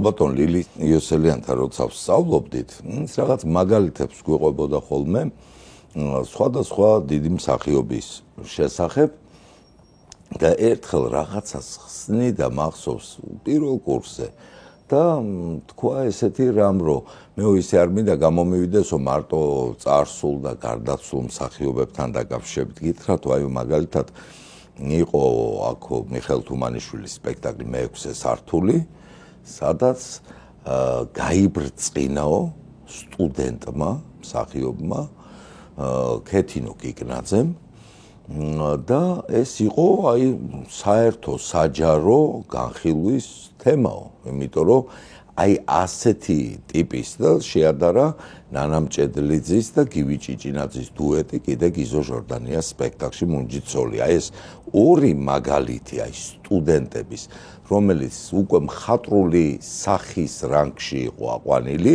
ქალბატონ ლილი იოსელიანთან როცა ვსწავლობდით, ის რაღაც მაგალითებს გვიყვებოდა ხოლმე სხვადასხვა დიდი მსახიობის შესახებ და ერთხელ რაღაცას ხსნიდა მახსოვს პირველ კურსზე და თქვა ესეთი რამ რომ მე ისე არ მინდა გამომივიდესო მარტო წარსულ და გარდაცვლილ მსახიობებთან დაკავშირებით გითხრათ აი მაგალითად იყო აქ მიხეილ თუმანიშვილის სპექტაკლი მე-6 სართული სადაც გაიბრწყინაო სტუდენტმა მსახიობმა ქეთინო კიკნაძემ და ეს იყო აი საერთო საჯარო განხილვის თემაო, იმიტომ რომ აი ასეთი ტიპის და შეადარა ნანა მჭედლიძის და გივი ჭიჭინაძის დუეტი კიდე გიზო ჟორდანიას სპექტაკლში მუნჯიცოლი. აი ეს ორი მაგალითი აი სტუდენტების, რომელიც უკვე მხატვრული სახის რანგში იყო აყვანილი,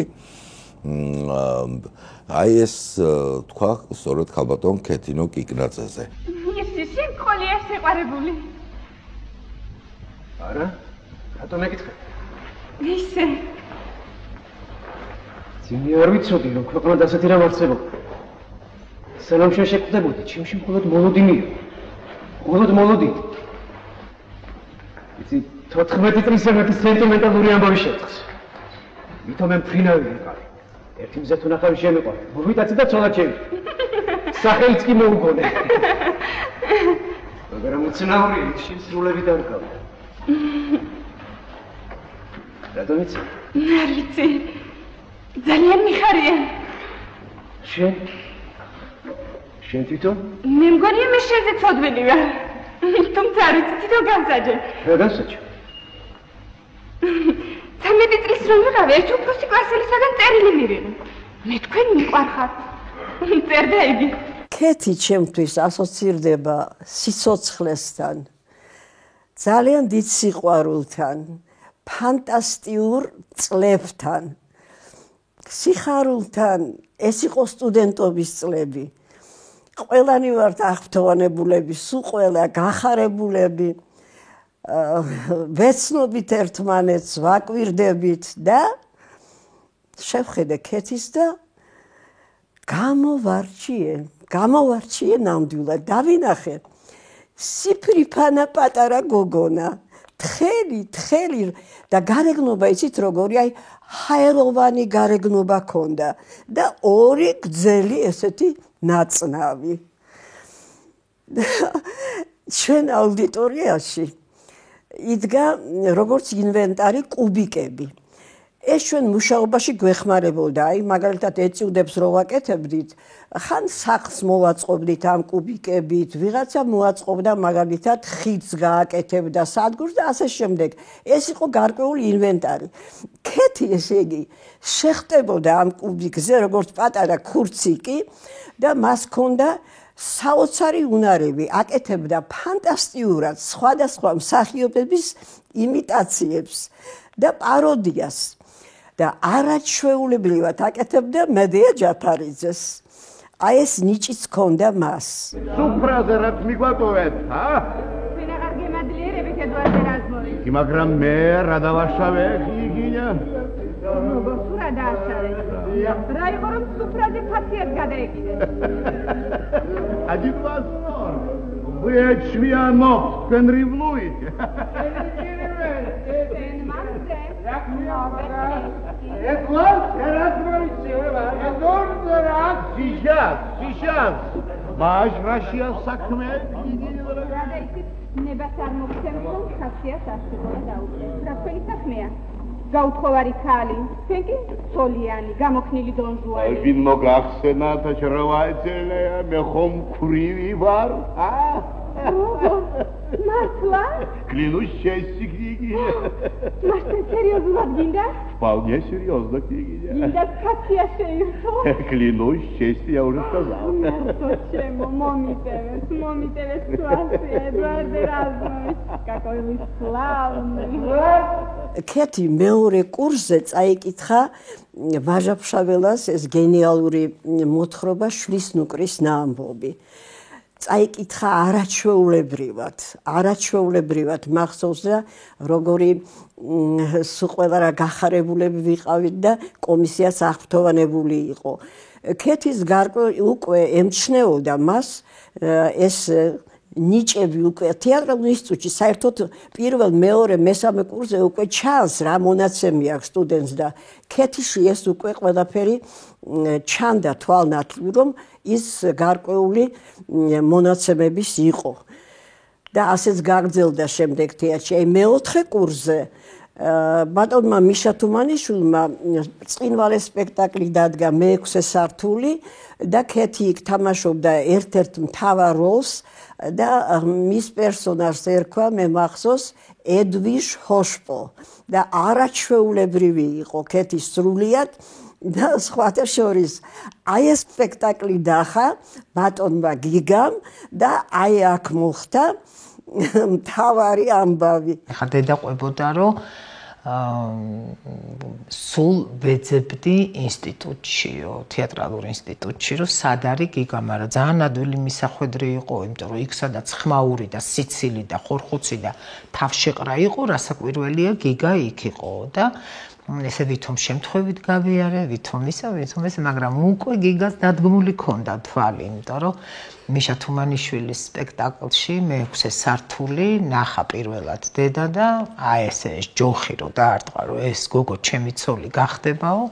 აი ეს თქვა სწორედ ქალბატონ ქეთინო კიკნაძეზე. ის შემკოლია შეყარებული. არა? რატომ მეკითხე? ისე. ძინი არ ვიცოდი რომ ქვეყნად ასეთი რამ არსებობს. სანამ შეხვდებოდი, ჩემში მხოლოდ მოლოდინია. მხოლოდ მოლოდი. იცი 14 წლისა მეტი სენტიმენტალური ამბავი შეთხს. ვითომ მე მფრინავი ვიყავი. ერთი მზე თუ ნახავი შემეყვარდა. მოვიტაცი და ცოლად შევიდე. სახელიც კი მოუგონე. მაგრამ უცნაური შესრულები დარგავდა. რატომ იცი? არ ვიცი. ძალიან მიხარია. შენ თვითონ? მე მგონია მე შენზე ცოდვილი ვარ. თუმცა არ ვიცი თვითონ განსაჯე. რა განსაჯე? 13 წლის რომ ვიყავი, ერთ უფროსი კლასელისაგან წერილი მივიღე. მე თქვენ მიყვარხართ. წერდა იგი. ქეთი ჩემთვის ასოცირდება სიცოცხლესთან, ძალიან დიდ სიყვარულთან, ფანტასტიურ წლებთან, სიხარულთან. ეს იყო სტუდენტობის წლები. ყველანი ვართ აღფრთოვანებულები, სულ ყველა გახარებულები. ვეცნობით ერთმანეთს, ვაკვირდებით და შევხედე ქეთის და გამოვარჩიე ნამდვილად. დავინახე სიფრიფანა პატარა გოგონა, თხელი და გარეგნობა იცით როგორი, აი ჰაეროვანი გარეგნობა ქონდა და ორი გრძელი ესეთი ნაწნავი. ჩვენ აუდიტორიაში იდგა როგორც ინვენტარი კუბიკები. ეს ჩვენ მუშაობაში გვეხმარებოდა, აი მაგალითად ეწიუდებს რო ვაკეთებდით, ხან სახლს მოვაწყობდით ამ კუბიკებით, ვიღაცა მოაწყობდა მაგალითად ხიდს გააკეთებდა სადგურს და ასე შემდეგ. ეს იყო გარკვეული ინვენტარი. ქეთი ესე იგი შეხტებოდა ამ კუბიკზე როგორც პატარა ქურციკი და მას ჰქონდა საოცარი უნარები, აკეთებდა ფანტასტიურად სხვადასხვა მსახიობების იმიტაციებს და პაროდიას და არაჩვეულებრივად აკეთებდა მედეა ჯაფარიძეს. აი ეს ნიჭიც ჰქონდა მას. სუფრაზე რაც მიგვატოვეთ, ვინ აღარ გემადლიერებით ედვარდ ერაზმოვიჩ. მაგრამ მე რა დავაშავე იგინა? სურა დააშავე. რა იყო რომ სუფრაზე ფაციად გადაეკიდე? აჯიბასნორ. ვეჩვიანო, თქვენ რივლუით. Maaş raşya sakme. ნებას არ მოგცემს რომ ხასიათს ასწავლა დაუწევს. რა თქვენი საქმეა? გაუთხოვარი ქალი, თქვენ კი სოლიანი, გამოქნილი დონჟუანი. ვინ მოგახსენათ რა ვაეცელია, მე ხომ ქრივი ვარ? მართლა? Клянусь счастье, княгиня. Мастер, серьезно гинда? Вполне серьезно, княгиня. Гинда Катя шеюто. Клянусь счастье, я уже сказал. Момитевес, классия, Эдуард Эразмович. Какой вы славный. ქეთი მეორე კურსზე წაიკითხა ვაჟა-ფშაველას ეს გენიალური მოთხრობა შლის ნუკრის ნაამბობი. წაიკითხა არაჩვეულებრივად მახსოვს და როგორი სულ ყველა რა გახარებულები ვიყავით და კომისიაც აღფრთოვანებული იყო. ქეთის გარკვეული უკვე ემჩნეოდა მას ეს ნიჭები უკვე თეატრალურ ინსტიტუტში საერთოდ პირველ, მეორე, მესამე კურსზე უკვე ჩანს რა მონაცემი აქვს სტუდენტს და ქეთიში ეს უკვე ყველაფერი ჩანდა თვალნათლივ, რომ ის გარკვეული მონაცემების იყო. და ასეც გაგრძელდა შემდეგ თეატრში. აი მეოთხე კურსზე ბატონმა მიშა თუმანიშვილმა წინვალე სპექტაკლი დადგა მეექვსე სართული და ქეთი იქ თამაშობდა ერთ-ერთ მთავარ როლს და მის პერსონაჟს ერქვა მე მახსოვს ედვიშ ჰოშპო და არაჩვეულებრივი იყო ქეთი სრულიად და სხვათა შორის აი ეს სპექტაკლი დახა ბატონმა გიგამ და აი აქ მოხდა მთავარი ამბავი. ხა დედა ყვებოდა რომ სულ ვეძებდი ინსტიტუტშიო, თეატრალურ ინსტიტუტში, რომ სად არის გიგა, მაგრამ ძალიან ადვილი მისახვედრი იყო, იმიტომ რომ იქ სადაც ხმაური და სიცილი და ხორხუცი და თავშეყრა იყო, რასაკვირველია გიგა იქ იყო და ესე ვითომ შემთხვევით გავიარე, ვითომ ისა, მაგრამ უკვე გიგას დადგმული ქონდა თვალი, იმიტომ რომ მიშა თუმანიშვილის სპექტაკლში მეექვსე სართული ნახა პირველად დედა და აი ესე ეს ჯოხი რო დაარტყა რომ ეს გოგო ჩემი ცოლი გახდებაო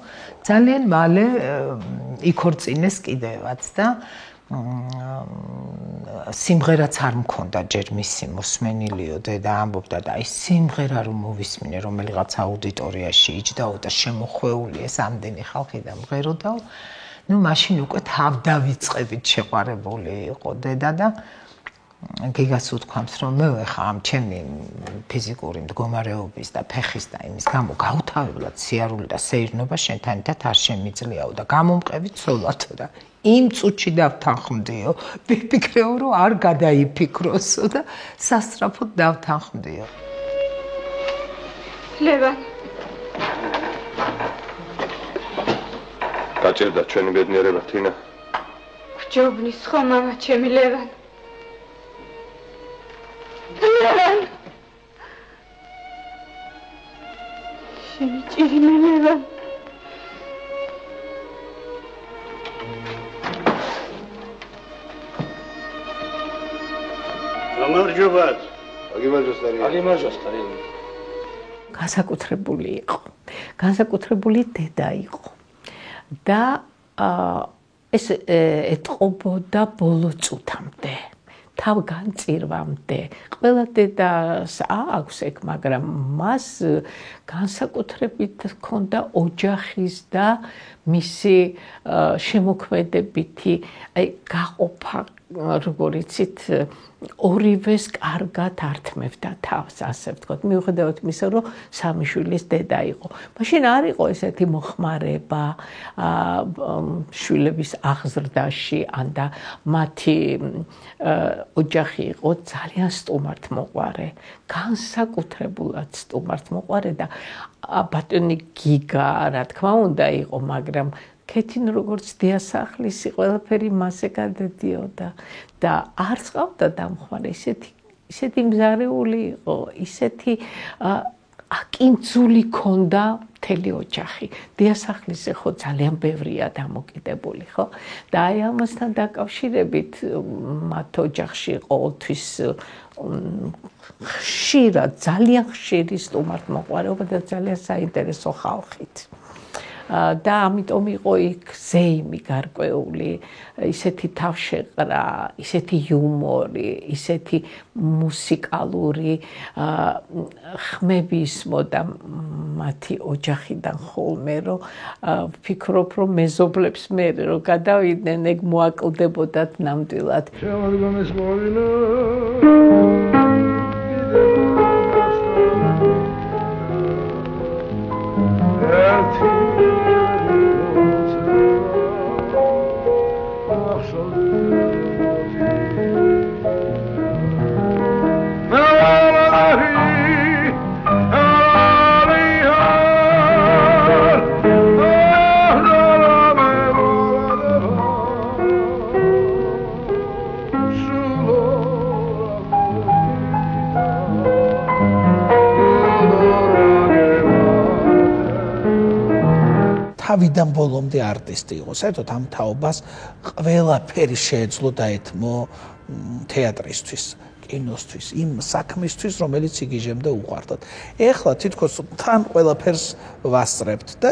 ძალიან მალე იქორწინეს კიდევაც და სიმღერაც არ მქონდა ჯერ მისი მოსმენილიო დედა ამბობდა და აი სიმღერა რომ მოვისმინე რომელიღაც აუდიტორიაში იჯდაო და შემოხვეული ეს ამდენი ხალხი და მღეროდაო ну მაშინ უკვე თავდავიწყებით შეყარებული იყო დედა და გიგას უთქვამს რომ მე ხა ამ ჩემი ფიზიკური მდგომარეობის და ფეხის და იმის გამო გავთავებლად სიარული და სეირნობა შენთან ერთად არ შემიძლიაო და გამომყევი ცოლათო და იმ წუთში დავთანხმდიო ვიფიქრეო რომ არ გადაიფიქროსო და სასწრაფოდ დავთანხმდიო ლევან გაჭირდა ჩვენი ბედნიერება თინა გჯობნის ხო მამა ჩემი ლევან ლევან შემიჭირი მე ლევან გამარჯობათ აგიმარჯოსტარი განსაკუთრებული იყო განსაკუთრებული დედა იყო და ეს ეტყობოდა ბოლო წუთამდე თავგანწირვამდე ყველა დედას აქვს ეგ მაგრამ მას განსაკუთრებით ჰქონდა ოჯახის და მისი შემოქმედებითი აი გაყოფა როგორ იცით ორივეს კარგად ართმევდა თავს ასე ვთქვათ მიუხედავად იმისა რომ სამი შვილის დედა იყო მაშინ არ იყო ესეთი მოხმარება შვილების აღზრდაში ან და მათი ოჯახი იყო ძალიან სტუმართმოყვარე განსაკუთრებულად სტუმართმოყვარე და ბატონი გიგა რა თქმა უნდა იყო მაგრამ ქეთინ როგორც დიასახლისი ყველაფერი მასე გადადიოდა და არ წავდა დამხმარე ისეთი მზარეული იყო ისეთი აკინძული ქონდა მთელი ოჯახი დიასახლისი ხო ძალიან ბევრია დამოკიდებული ხო და აი ამასთან დაკავშირებით მათ ოჯახში ყოველთვის ხშირად ძალიან ხშირი სტუმართმოყვარეობა და ძალიან საინტერესო ხალხით და ამიტომ იყო იქ ზეიმი გარკვეული ისეთი თავშეყრა ისეთი იუმორი ისეთი მუსიკალური ხმები ისმოდა მათი ოჯახიდან ხოლმე რომ ვფიქრობ რომ მეზობლებს მე რომ გადავიდნენ ეგ მოაკლდებოდათ ნამდვილად შემოდგომის მოვინა თავიდან ბოლომდე არტისტი იყო. საერთოდ ამ თაობას ყველაფერი შეეძლო დაეთმო თეატრისთვის. კინოსთვის, იმ საქმისთვის, რომელიც იგიჟემდა უყვარდათ. ეხლა თითქოს თან ყველაფერს ვასწრებთ და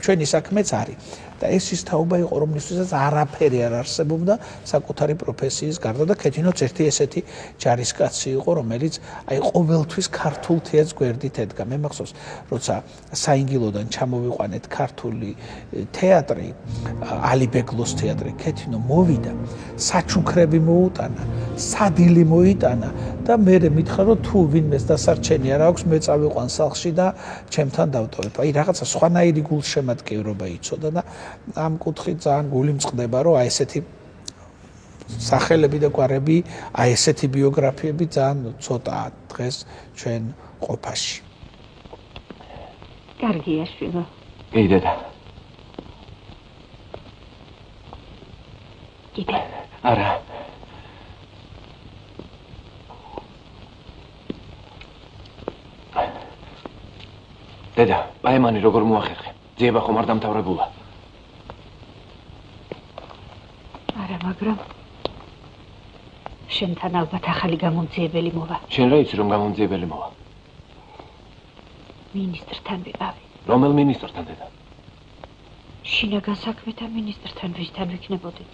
ჩვენი საქმეც არის. და ეს ის თაობა იყო, რომლისთვისაც არაფერი არ არსებობდა საკუთარი პროფესიის გარდა და ქეთინოც ერთი ესეთი ჯარისკაცი იყო, რომელიც აი ყოველთვის ქართულ თეატრს გვერდით ედგა. მე მახსოვს, როცა საინგილოდან ჩამოვიყვანეთ ქართული თეატრი, ალიბეგლოს თეატრი, ქეთინო მოვიდა, საჩუქრები მოუტანა, სადილი მოიტანა და მე მითხრა, რომ თუ ვინმეს დასარჩენი არ აქვს, მე წავიყვან სახლში და ჩემთან დავტოვებ. აი რაღაცა სხვანაირი გულშემატკივრობა იცოდა და ამ კუთხით ძალიან გული მწყდება, რომ აი ესეთი სახელები და გვარები, აი ესეთი ბიოგრაფიები ძალიან ცოტაა დღეს ჩვენ ყოფაში. კარგია შვილო. კი დედა. კიდე. არა. დედა, პაემანი როგორ მოახერხე? ძიება ხომ არ დამთავრებულა? არა, მაგრამ შენთან ალბათ ახალი გამომძიებელი მოვა. შენ რა იცი რომ გამომძიებელი მოვა? მინისტრთან ვიყავი. რომელ მინისტრთან დედა? შინაგან საქმეთა მინისტრთან ვისთან ვიქნებოდი.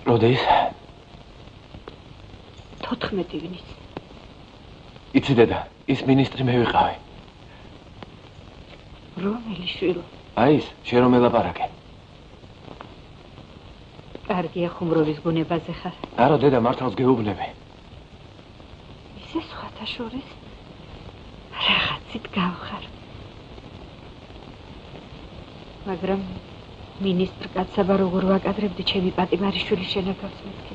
როდის? 14 ივნის. იცი დედა, ის მინისტრი მე ვიყავი. რომელი შვილო? აი ის, შენ რომ ელაპარაკე. კარგია ხუმროვის ბუნებაზე ხარ. არა დედა, მართალს გეუბნები. ისე სხვათა შორის რაღაცით გავხარ. მაგრამ მინისტრ კაცსაბა როგორ ვაკადრებდი ჩემი პატიმარიშვილის შენაკავს მეთქი.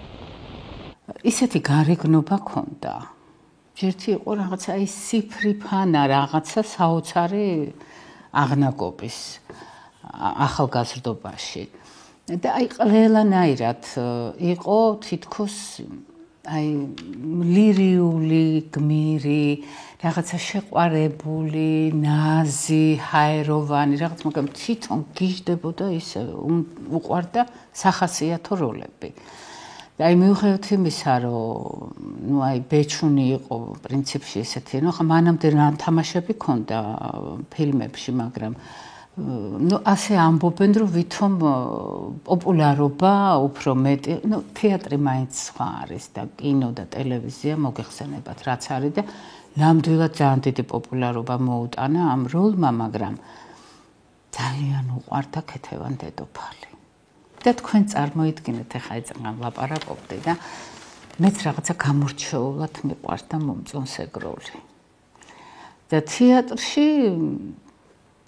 ისეთი გარეგნობა ქონდა. ერთი იყო რაღაცა ის სიფრიფანა, რაღაცა საოცარი აღნაგობის ახალგაზრდობაში. და აი ყველანაირად იყო თითქოს აი ლირიული, გმირი, რაღაცა შეყვარებული, ნაზი, ჰაეროვანი, რაღაც მაგრამ თვითონ გიждდებოდა ისე უყვარდა სახასიათო როლები. და აი მიუხედავად იმისა, რომ ნუ აი ბეჩუნი იყო პრინციპში ესეთი, ნუ ხა მანამდე რა თამაშები ქონდა ფილმებში, მაგრამ ნუ ასე ამბობენ, რომ ვითომ პოპულარობა უფრო მეტი, ნუ თეატრი მაინც სხვა არის და კინო და ტელევიზია მოგეხსენებათ რაც არის და ნამდვილად ძალიან დიდი პოპულარობა მოუტანა ამ როლმა, მაგრამ ძალიან უყვარდა ქეთევან დედოფალი. და თქვენ წარმოიდგინეთ, ახლა ეწამან ლაპარაკობდი და მეც რაღაცა გამორჩეულად მიყვარდა მომწონს ეგ როლი. და თეატრში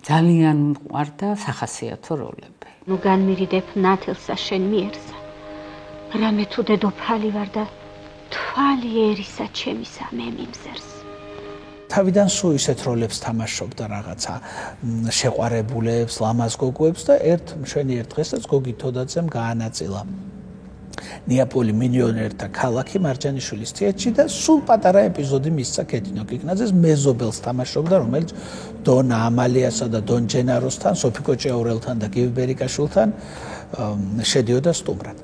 ძალიან მიყვარდა სახასიათო როლები. ნუ განმირიდებ ნათელსა შენ მიერსა. რამე თუ დედოფალი ვარ და თვალი ერისა ჩემისა მე მიმზერს. თავიდან სულ ისეთ როლებს თამაშობდა რაღაცა შეყვარებულებს, ლამაზ გოგოებს და მშვენი ერთ დღესაც გოგი თოდაძემ გაანაწილა ნეაპოლი მინიონერთა ქალაქი მარჯანიშვილის თეატრში და სულ პატარა ეპიზოდი მისცა ქეთინო კიკნაძეს მეზობელს თამაშობდა, რომელიც დონ ამალიასა და დონ ჯენაროსთან, სოფიკო ჭეაურელთან და გივი ბერიკაშვილთან შედიოდა სტუმრად.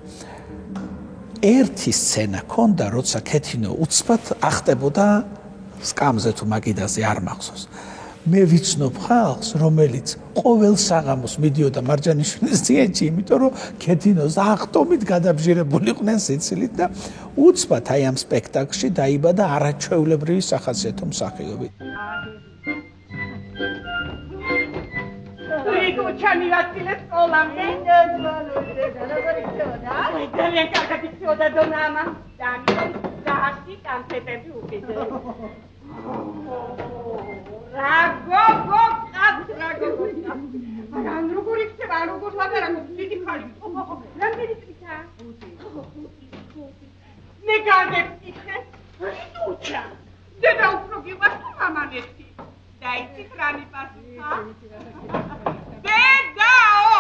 ერთი სცენა ქონდა, როცა ქეთინო უცბად ახტებოდა სკამზე თუ მაგიდაზე არ მახსოვს. მე ვიცნობ ხალხს, რომელიც ყოველ საღამოს მიდიოდა მარჯანიშვილის თეატრში, იმიტომ რომ ქეთინოს აღტომით გადაბჟირებულიყვნენ სიცილით და უცბად აი ამ სპექტაკლში დაიბადა არაჩვეულებრივი სახასიათო მსახიობი. ჩანი ვაცილე სკოლამდე. ძალიან კარგად იქცეოდა დონამა. დაასი კანცეტები უკიდე. რაგოგო კაცრაგოგო. ან როგორ იქცება, როგორ ლაპარაკობ, დიდი ხალი. რამდენი წითა? მე გადაგიქე. თუჩა. დედა უფრო გიყვარს თუ მამანეთი? დაიცით რა მიპასუხა? დედაო!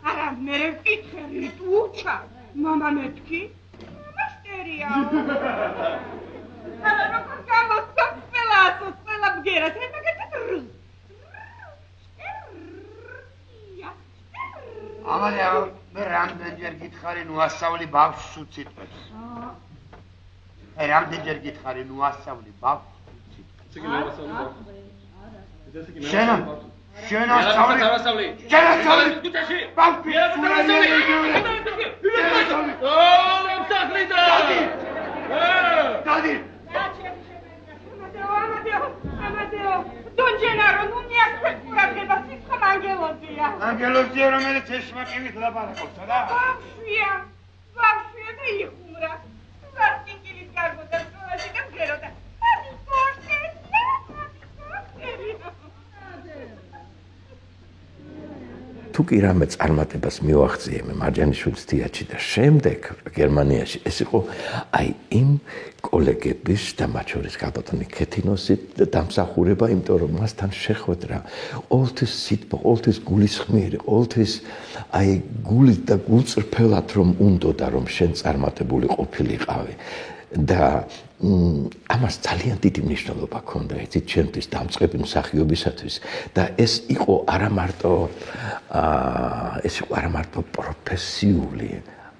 არა, მე ვკითხე თუჩა. მამა მეთქი? მასტერიაო. არა, როგორ გამოსწორ ყველა ბგერას, ეს მაგეთად ამალე მე რამდენჯერ გითხარი ნუ ასავლი ბავშვს უციტყვებს. რამდენჯერ გითხარი ნუ ასავლი ბავშვს უციტყვებს. შენა ასავლი. კუჩაში. ბავშვი. დადი. Amadeo, Don Gennaro, non mi aspetta che va si fa Angelozia. Angelozia non me ne c'è smacchinita da paracossa, da. Vafia dei Humra. Vafia che li cargo da sola si cambiero da. თუ კი რამე წარმატებას მივახციე მე მარჯანიშვილის თეატრში და შემდეგ გერმანიაში ეს იყო აი იმ კოლეგების და მათ შორის გაბატონი ქეთინოსი დამსახურება, იმიტომ რომ მასთან შეხვედრა ყოველთვის სიტყვა, ყოველთვის გულისხმიერი, ყოველთვის აი გულით და გულწრფელად რომ უნდოდა რომ შენ წარმატებული ყოფილიყავი და ამას ძალიან დიდი მნიშვნელობა ჰქონდა იცით ჩემთვის დამწყები მსახიობისათვის და ეს იყო არა მარტო პროფესიული,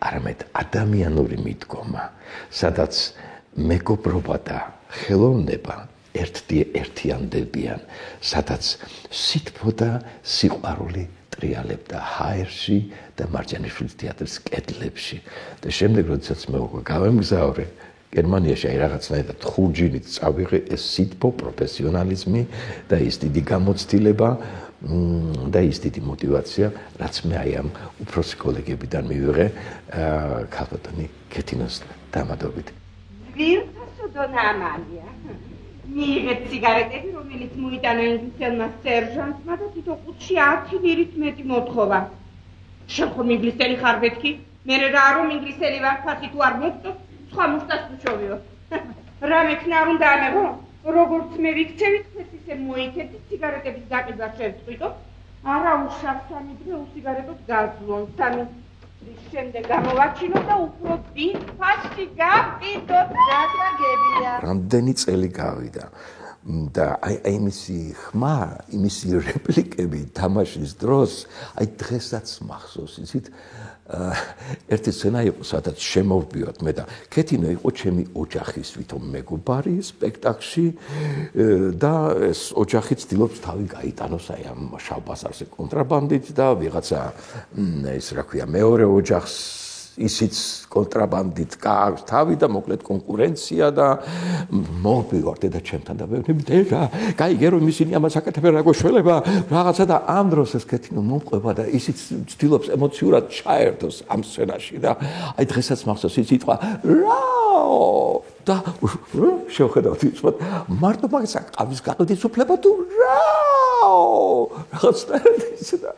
არამედ ადამიანური მიდგომა, სადაც მეგობრობა და ხელოვნება ერთიანდებიან, სადაც სითბო და სიყვარული ტრიალებდა ჰაერში და მარჯანიშვილის თეატრის კედლებში და შემდეგ როდესაც მე გავემგზავრე გერმანიაში აი რაღაცნაირად ხურჯინით წავიღე ეს სითბო, პროფესიონალიზმი და ის დიდი გამოცდილება და ის დიდი мотивация, რაც მე აი ამ უფროსი კოლეგებიდან მივიღე ქალბატონი ქეთინოს დამადობით. ვირთასო დონამალია. მიიღეთ სიგარეტები, რომელიც მოიტანა ინგლისელმა სერჟანტმა და თითო ყუთში 10 ლირით მეტი მოთხოვა. შენ ხომ ინგლისელი ხარ მეთქი? მე რა რომ ინგლისელი ვარ, ფასი თუ არ მოგწევ, სხვა მუშტას უჩოვიო. რა მექნა არ უნდა ამეღო? როგორც მე ვიქცევით, ეს ისე მოიქეთი სიგარეტების გაყიდვა შევწყვიტო. არა უშავ სამი დღე უსიგარეტოდ გაძლონ. სამი დღის შემდეგ გამოვაჩინო და უფრო დიდ ფასში გავყიდოთ. გასაგებია. რამდენი წელი გავიდა და აი იმისი ხმა, იმისი რეპლიკები თამაშის დროს, აი დღესაც მახსოვს, იცით? ერთი სცენა იყო, სადაც შემოვბიოთ მე და ქეთინო იყო ჩემი ოჯახის ვითომ მეგობარი სპექტაკლში და ეს ოჯახი ცდილობს თავი გაიტანოს აი ამ შავ ბაზარზე კონტრაბანდით და ვიღაცა ეს რა ქვია მეორე ოჯახს ისიც კონტრაბანდით გააქვს თავი და მოკლედ კონკურენცია და მოვბივარ დედა ჩემთან და ვეუბნები დედა, გაიგე რომ ისინი ამას აკეთებენ რა გოშველება რაღაცა და ამ დროს ეს ქეთინო მომყვება და ისიც ცდილობს ემოციურად ჩაერთოს ამ სცენაში და აი დღესაც მახსოვს ის სიტყვა რაო და შევხედავთ ის მარტო მაგას ყავის გაყიდის უფლება თუ რაო რაღაცნაირად ისე და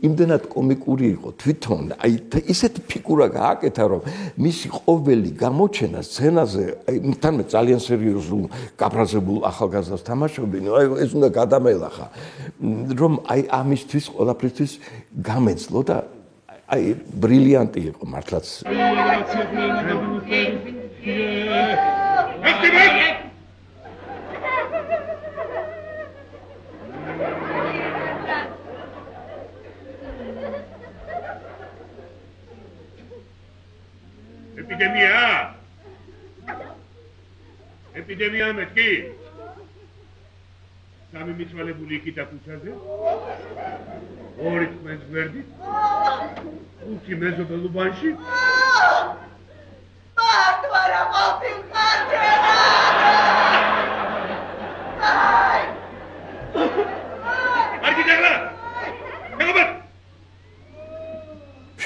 იმდენად კომიკური იყო თვითონ აი ისეთი ფიგურა გააკეთა რომ მისი ყოველი გამოჩენა სცენაზე აი თან ძალიან სერიოზულ გაბრაზებულ ახალგაზრდას თამაშობდნენ აი ეს უნდა გადამელახა რომ აი ამისთვის ყველაფრისთვის გამეძლო და აი ბრილიანტი იყო მართლაც ეპიდემია მეთქი სამი მიცვალებული იქითა ქუჩაზე ორი თმენს გვერდით ხუთი მეზობელ უბანში მარტო არა ყოფილიყარ არგი დაგლა მეგობარ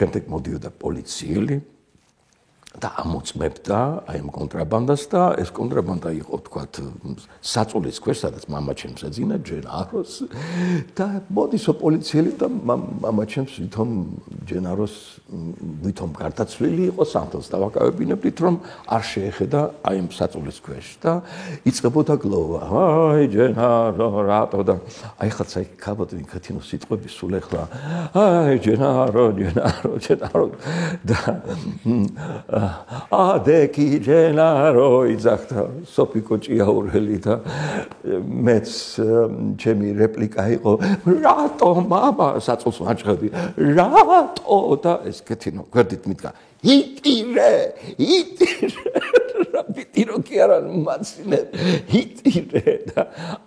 შემდეგ მოდიოდა პოლიციელი და ამოწმებდა აი ამ კონტრაბანდას და ეს კონტრაბანდა იყო თქვათ საწულის ქვეშ, სადაც მამაჩემს ეძინა ჯენაროს და მოდისო პოლიციელი და მამაჩემს ვითომ ჯენაროს ვითომ გარდაცვლილი იყო სამთელს დავაკავებინებდით რომ არ შეეხედა აი ამ საწულის ქვეშ და იწყებოდა გლოვა აი ჯენარო რატო და აი ხაც აი ქალბატონი ქეთინოს სიტყვები სულ ეხლა აი ჯენარო და ადეკი ჯენარო იძახდა სოფიკო ჭიაურელი და მეც ჩემი რეპლიკა იყო რატო мама საწოლს ვაჭრები რატო და ეს კეთინო გვერდით მიდგა იტირე რაბიტირო კი არა მაცინე იტირე და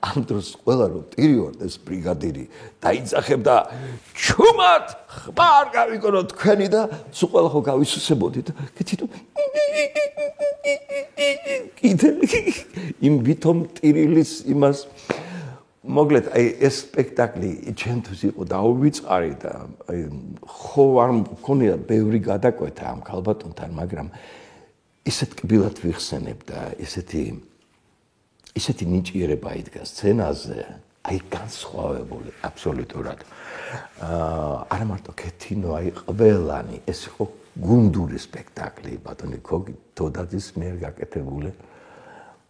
ამ დროს ყველა რომ ტირიორდეს ბრიგადირი დაიძახებდა ჩუმად ხმარ გავიკონო თქვენი და სულ ყველა ხო გავისუსებოდით და კეთინო კიდე იმ ვითომ ტირილის იმას მოგლეთ აი ეს სპექტაკლი ჩემთვის იყო დაუვიწყარი და აი ხო არ მქონია ბევრი გადაკვეთა ამ ქალბატონთან მაგრამ ისეთ კბილად ვიხსენებ და ისეთი ნიჭიერება იდგა სცენაზე აი განსხვავებული აბსოლუტურად არა მარტო კეთინო აი ყველანი ეს იყო გუნდური სპექტაკლი ბატონი ქოგი თოდაძის მიერ გაკეთებული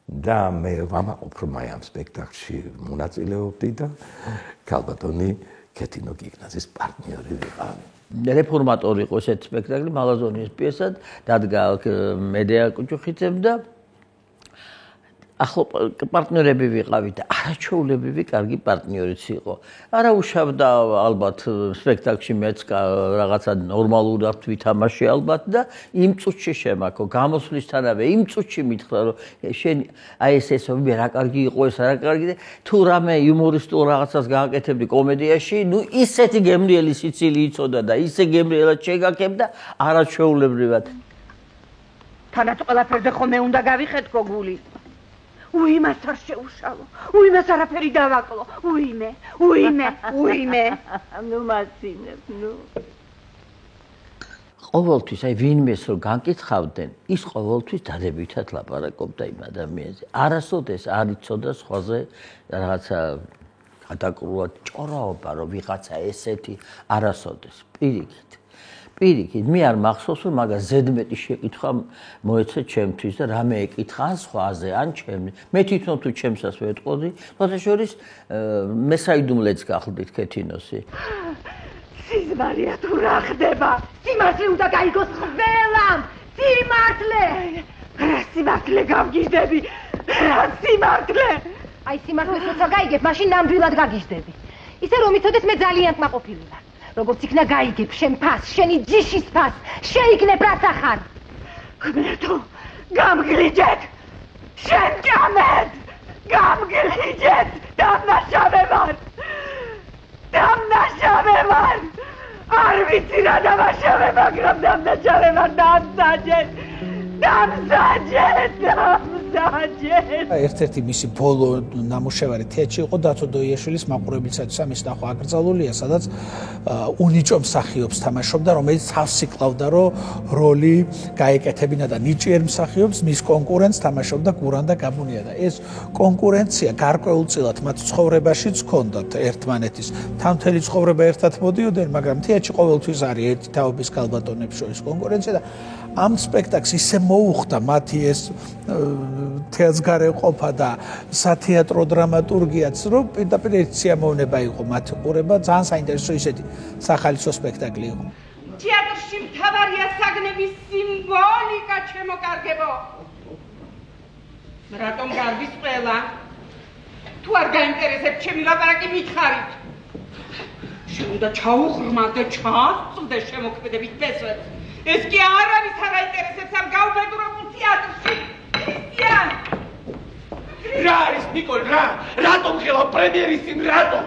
და მე ვამაყობ რომ აი ამ სპექტაკლში მონაწილეობდი და ქალბატონი კეთინო გიგნაძის პარტნიორი ვიყავი რეფორმატორი იყო ესეთ სპექტაკლი მალაზონის პიესად დადგა მედეა კუჩუხიცემ და ახლა პარტნიორები ვიყავით და არაჩვეულებრივი კარგი პარტნიორიც იყო. არა უშავდა ალბათ სპექტაკლში მეც რაღაცა ნორმალურად ვითამაშე ალბათ და იმ წუთში შემაქო გამოსვლისთანავე იმ წუთში მითხრა რომ შენ აი ესო მე რა კარგი იყო ეს რა კარგი და თუ რამე იუმორისტულ რაღაცას გააკეთებდი კომედიაში, ნუ ისეთი გემრიელი სიცილი იწოდა და ისე გემრიელად შეგაკებდა არაჩვეულებრივად. თანაც ყველაფერზე ხომ მე უნდა გავიხედო გული. უიმას არ შეუშალო, უიმას არაფერი დავაკლო, უიმე. ნუ მაცინებ, ნუ. ყოველთვის აი ვინმეს რომ განკითხავდნენ, ის ყოველთვის დადებითად ლაპარაკობდა იმ ადამიანზე. არასოდეს არ იცოდა სხვაზე რაღაცა გადაკრულად ჭორაობა, რომ ვიღაცა ესეთი არასოდეს. პირიქით, მე არ მახსოვს რომ მაგას ზედმეტი შეკითხვა მოეცე ჩემთვის და რამე ეკითხა ან სხვაზე, ან ჩემი. მე თვითონ თუ ჩემსას ვეტყოდი, მოთაშორის მე საიდუმლეც გახლდით კეთინოსი. სიზმარია თუ რა ხდება? სიმართლე უნდა გაიგოს ყველამ. სიმართლე! რა სიმართლე გავგიჟდები? რა სიმართლე? აი სიმართლეს როცა გაიგებ, მაშინ ნამდვილად გაგიჟდები. ისე რომ იცოდეს მე ძალიან კმაყოფილი ვარ. როგორც იქნა გაიგებ შენ ფას, შენი ჯიშის ფას, შეიგნებ რაც ახარ. ღმერთო, გამგლიჯეთ! შენ ჯამეთ! გამგლიჯეთ! დამნაშავე ვარ! არ ვიცი რა დამნაშავე, მაგრამ დამნაშავე ვარ, დამსაჯეთ! ერთ-ერთი მისი ბოლო ნამუშევარი თეატრში იყო დათო დოიაშვილის მაყურებლისათვის ამის ნახვა აკრძალულია, სადაც უნიჭო მსახიობს თამაშობდა, რომელიც თავს იკლავდა, რომ როლი გაეკეთებინა და ნიჭიერ მსახიობს მის კონკურენტს თამაშობდა გურან და გაბუნია და ეს კონკურენცია გარკვეულწილად მათ ცხოვრებაშიც ჰქონდათ ერთმანეთის. თამთელი ცხოვრება ერთად მოდიოდნენ, მაგრამ თეატრში ყოველთვის არის ერთი თაობის ქალბატონებს შორის კონკურენცია და ამ სპექტაკლს ისე მოუხდა მათი ეს თეატრგარეყოფა და სათეატრო დრამატურგიაც, რომ პირდაპირ სიამოვნება იყო მათი ყურება, ძალიან საინტერესო ისეთი სახალისო სპექტაკლი იყო. თეატრში მთავარია საგნების სიმბოლიკა, ჩემო კარგებო. რატომ გარბის ყველა? თუ არ გაინტერესებს ჩემი ლაპარაკი მითხარით. შენ უნდა ჩაუღრმავ და ჩაასწვდე შემოქმედებით ფესვებს. ეს კი არავის არ აინტერესებს ამ გაუბედურებულ თეატრში. კრისტიან! რა არის ნიკოლ, რა? რატომ ხელა პრემიერის წინ, რატომ?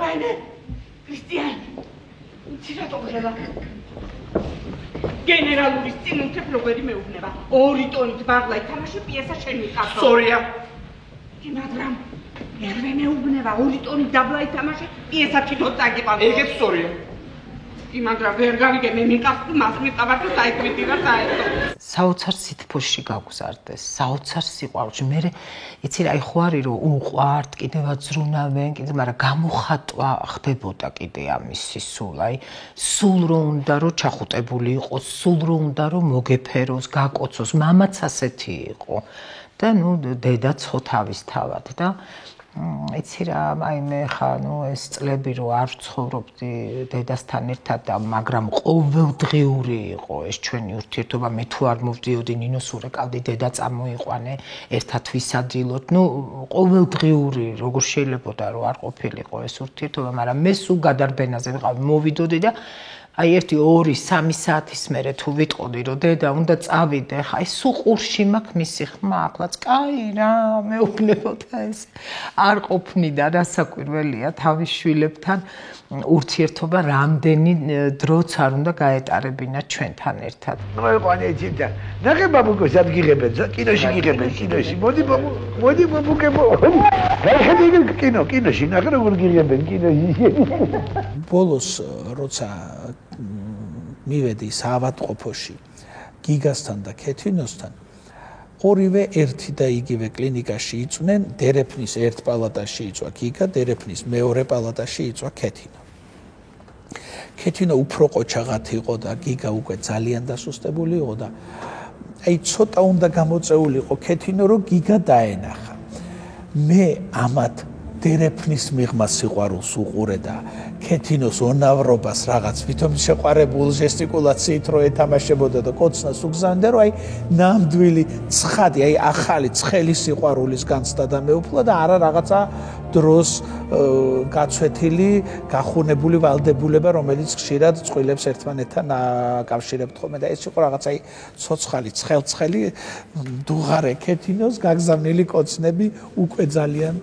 კრისტიან! იცი რატომ ხელა? გენერალური წინ უმთეფლობელი მეუბნება. 2 ტონით ბაღლა ითამაშე პიესა შენ მიყავ. სორია. მაგრამ ერვე მეუბნება 2 ტონით დაბლა ითამაშე პიესა თვითონ წაგიყავ. ეგეც სორია. მაგრამ ვერ გავიგე მე მიყავს მას მიყავარ და საერთოდ საერთოდ საოცარ სითბოში გაგზარდეს საოცარ სიყვარულში მე იცი რა აი ხوارი რომ უყვართ კიდევაც ზრუნავენ კიდე მაგრამ გამოხატვა ხდებოდა კიდე ამის სულ აი სულ რომ უნდა რომ ჩახუტებული იყოს სულ რომ უნდა რომ მოგეფეროს გაკოცოს მამაც ასეთი იყო და ნუ დედაც ხო თავის თავად და იცი რა, აი მე ხა, ეს წლები რო არ ცხოვრობდი დედასთან ერთად და მაგრამ ყოველდღიური იყო ეს ჩვენი ურთიერთობა, მე თუ არ მოვდიოდი ნინოს ურეკავდი, დედა წამოიყვანე, ერთად ვისადილოთ, ყოველდღიური როგორ შეიძლებოდა რომ არ ყოფილიყო ეს ურთიერთობა, მაგრამ მე სულ გადარბენაზე ვიყავი, მოვიდოდი და აი 1-2-3 საათის მერე თუ ვიტყოდი რომ დედა უნდა წავიდე, ხა ეს სულ ყურში მაქვს მისი ხმა, ახლაც კაი რა, მეუბნებოდა ეს. არ ყოფნიდა რასაკვირველია თავის შვილებთან ურთიერთობა რამდენი დროც არ უნდა გაეტარებინა ჩვენთან ერთად. მოიყვანე ძითა. ნახე ბაბუკო სად გიღებენ, კინოში გიღებენ, კინოში. მოდი ბაბუკე. ნახე კინოში, ნახე როგორ გიღებენ კინოში. ბოლოს როცა მივედი საავადმყოფოში გიგასთან და ქეთინოსთან ორივე ერთი და იგივე კლინიკაში იწვნენ, დერეფნის ერთ პალატაში იწვა გიგა, დერეფნის მეორე პალატაში იწვა ქეთინო. ქეთინო უფრო ყოჩაღათი იყო და გიგა უკვე ძალიან დასუსტებული იყო და აი ცოტა უნდა გამოწეულიყო ქეთინო რომ გიგა დაენახა. მე ამათ დერეფნის მიღმა სიყვარულს უყურე და ქეთინოს ონავრობას რაღაც ვითომ შეყვარებულ ჟესტიკულაციით რო ეთამაშებოდა და კოცნას უგზავნდა რომ აი ნამდვილი ცხადი აი ახალი ცხელი სიყვარულის განცდა და მეუფლა და არა რაღაცა დროს გაცვეთილი გახუნებული ვალდებულება რომელიც ხშირად წყვილებს ერთმანეთთან აკავშირებთ ხოლმე და ეს იყო რაღაც აი ცოცხალი ცხელცხელი დუღარე ქეთინოს გაგზავნილი კოცნები უკვე ძალიან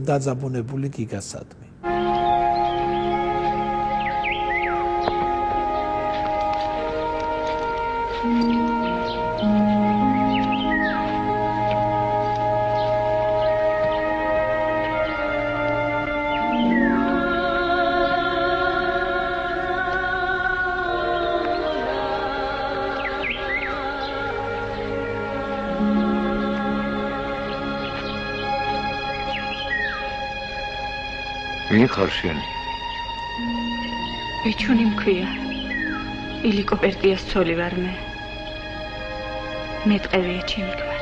დაძაბუნებული გიგასადმი. ვინ ხარ შენ? ბიჭუნი მქვია. ილიკო პერტიას ცოლი ვარ მე. მე ტყევია ჩემი კვალი.